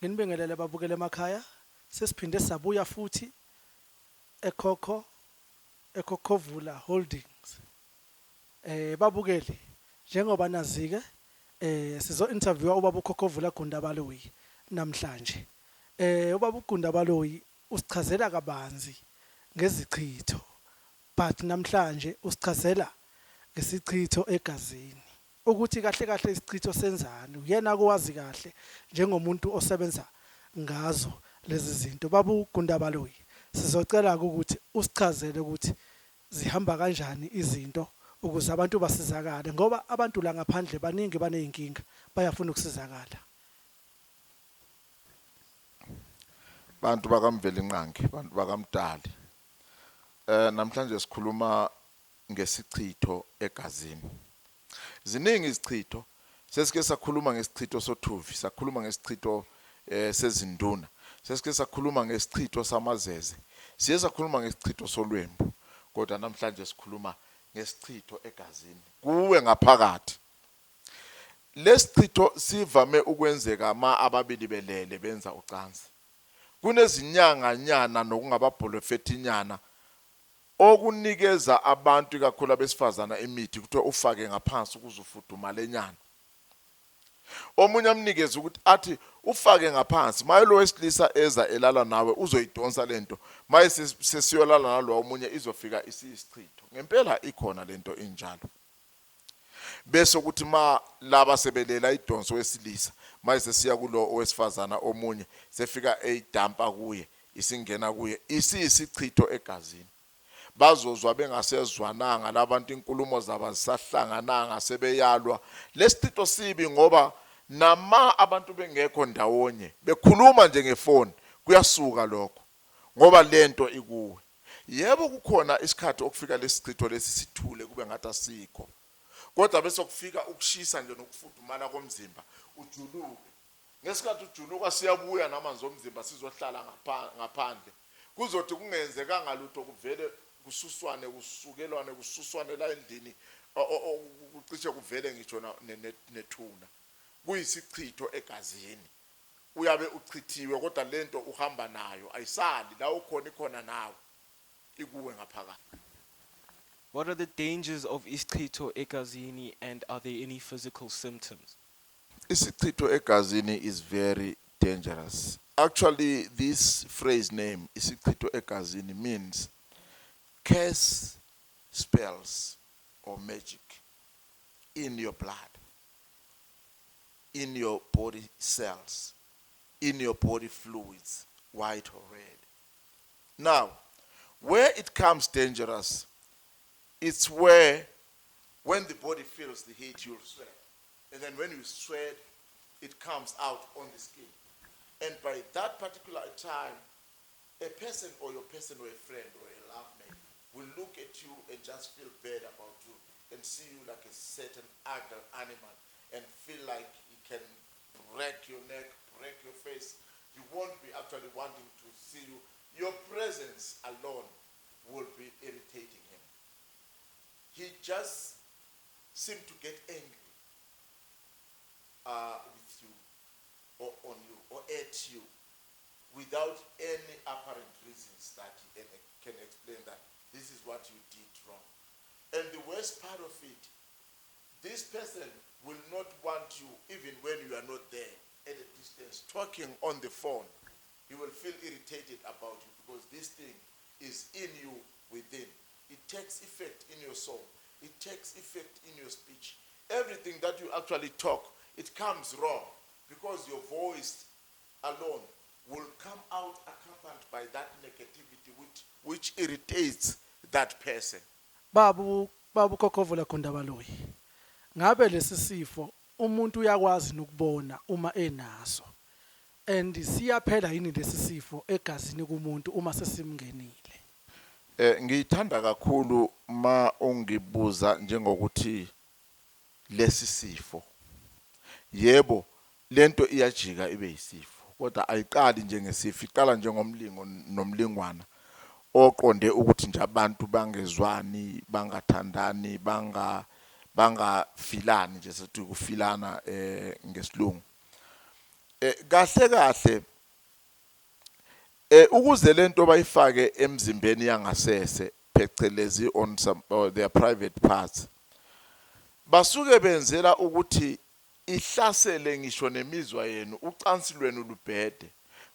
Nginibingelele babukele emakhaya. Sesiphinde sabuya futhi Khokhovula Holdings. Babukele njengoba nazike sizo interviewa ubaba uKhokhovula Gundabaloyi namhlanje. Ubaba uGundabaloyi usichazela kabanzi ngezichitho, but namhlanje usichazela ngesichitho egazini. Ukuthi kahle kahle isichitho senzani, uyena kwazi kahle njengomuntu osebenza ngazo lezi zinto. Baba uGundabaloyi, sizocela ukuthi usichazele ukuthi zihamba kanjani izinto ukuze abantu basizakale, ngoba abantu la ngaphandle baningi baneyinkinga, bayafuna ukusizakala. Bantu bakamveli nqangi, bantu bakamdali. Namhlanje sikhuluma ngesichitho egazini. Ziningi izichitho. Sesike sakhuluma ngesichitho sothuvi, sakhuluma ngesichitho sezinduna. Sesike sakhuluma ngesichitho samazeze. Siye sakhuluma ngesichitho solwembu. Kodwa namhlanje sikhuluma ngesichitho egazini. Kuwe ngaphakathi. Lesichitho sivame ukwenzeka ababili belele benza ucansi. Kunezinyanga nyana nokungababholofethinyana okunikeza abantu kakhulu abesifazana imithi kuthiwa ufake ngaphansi ukuzufudumala lenyana. Omunye amnikeza ukuthi athi ufake ngaphansi, maye lo wesilisa eza elala nawe uzoyidonsa lento, maye sesiyolala nalo omunye izofika isisichitho. Ngempela ikhona lento injalo. Bese ukuthi laba sebelela idonso wesilisa, maye sesiya kulo owesifazana omunye sefika eyidampa kuye, isingena kuye, isisichitho egazini. Bazozwa bengasezwananga labantu inkulumo zabo zisahlangananga sebeyalwa. Lesichitho sibi ngoba abantu bengekho ndawonye bekhuluma nje ngefoni kuyasuka lokho ngoba lento ikuwe. Yebo kukhona isikhathi okufika lesichitho lesi sithule kube ngathi asikho, kodwa bese kufika ukushisa nje nokufudumala komzimba ujuluke. Ngesikhathi ujuluka siyabuya namanzi omzimba sizohlala ngaphandle, kuzothi kungenzekanga lutho kuvele kususwane kusukelwane kususwane la endlini kucishe kuvele ngisho nethuna. Kuyisichitho egazini, uyabe uchithiwe kodwa lento uhamba nayo ayisali la ukhona ikhona nawe ikuwe ngaphakathi. What are the dangers of ischitho egazini, and are there any physical symptoms? Isichitho egazini is very dangerous. Actually, this phrase name, isichitho egazini, means curse, spells, or magic in your blood, in your body cells, in your body fluids, white or red. Now, where it comes dangerous, it's when the body feels the heat, you'll sweat. And then when you sweat, it comes out on the skin. And by that particular time, a person or your person or a friend or a loved mate will look at you and just feel bad about you and see you like a certain ugly animal and feel like he can break your neck, break your face. You won't be actually wanting to see you. Your presence alone will be irritating him. He just seemed to get angry with you or on you or at you without any apparent reasons that he can explain that this is what you did wrong. And the worst part of it, this person will not want you even when you are not there at a distance, talking on the phone. He will feel irritated about you because this thing is in you within. It takes effect in your soul. It takes effect in your speech. Everything that you actually talk, it comes wrong because your voice alone will come out accompanied by that negativity which irritates that person. Babu Khokhovula Gundabaloyi, ngabe lesi sifo umuntu uyakwazi nokubona uma enaso, and siyaphela yini lesi sifo egazini kumuntu uma sesimngenile? Ngiyithanda kakhulu ungibuza njengokuthi lesi sifo. Yebo, lento iyajika ibe yisifo, kodwa ayiqali njengesifo, iqala njengomlingo nomlingwana oqonde ukuthi nje abantu bangezwani, bangathandani, bangafilani nje sethi ukufilana ngesilungu. kahle kahle ukuze lento bayifake emzimbeni yangasese phecelezi on some or their private parts, basuke benzela ukuthi ihlasele ngisho nemizwa yenu, ucansi lwenu lubhede.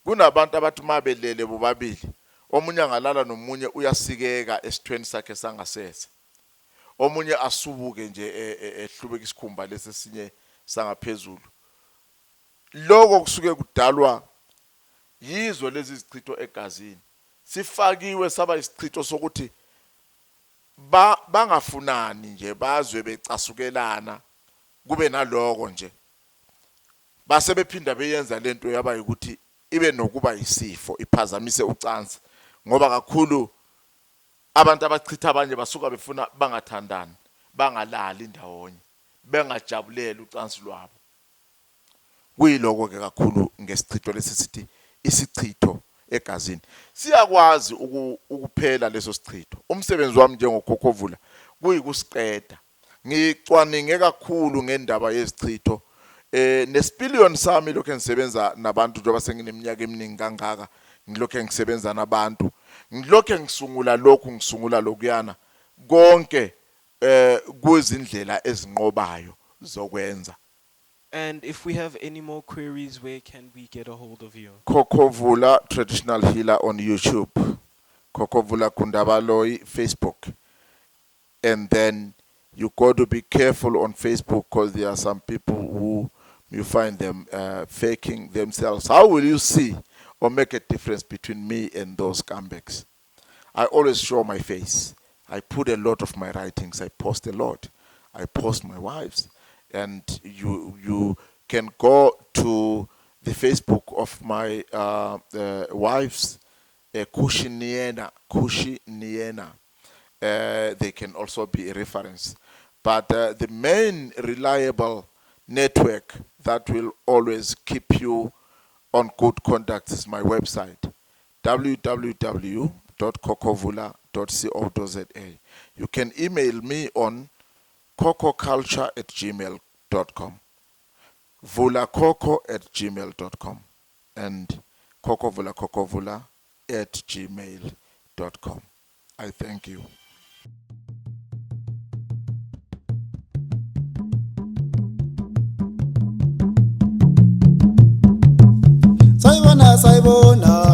Kunabantu abathi mabelele bobabili, omunye angalala nomunye uyasikeka esithweni sakhe sangasese, omunye asubuke nje ehlubeka isikhumba lesesinye sangaphezulu. Lokho kusuke kudalwa yizo lezi izichitho egazini, sifakiwe saba isichitho sokuthi bangafunani nje, bazwe becasukelana, kube naloko nje, base bephinda beyenza lento yaba ukuthi ibe nokuba isifo, iphazamise ucansi. Ngoba kakhulu abantu abachitha abanye basuka befuna bangathandani, bangalali ndawonye, bengajabuleli ucansi lwabo. Kuyiloko ke kakhulu ngesichitho lesisithi isichitho egazini. Siyakwazi ukuphela leso sichitho. Umsebenzi wami njengoKhokhovula kuyikusiqeda. Ngicwaninge kakhulu ngendaba yezichitho. Nesipiliyoni sami lokho engisebenza nabantu njengoba sengineminyaka eminingi kangaka, ngilokho ngisebenza nabantu, ngilokho ngisungula lokuyana konke kuzindlela ezinqobayo zokwenza. And if we have any more queries, where can we get a hold of you? Khokhovula Traditional Healer on YouTube, Khokhovula Kundabaloyi Facebook, and then you got to be careful on Facebook because there are some people who you find them faking themselves. How will you see or make a difference between me and those comebacks? I always show my face. I put a lot of my writings. I post a lot. I post my wives. And you can go to the Facebook of my wives, Kushi Niena. They can also be a reference. But the main reliable network that will always keep you on good conduct is my website, www.khokhovula.co.za. You can email me on cococulture@gmail.com, vulacoco@gmail.com, and khokhovula@gmail.com. I thank you. Sayibona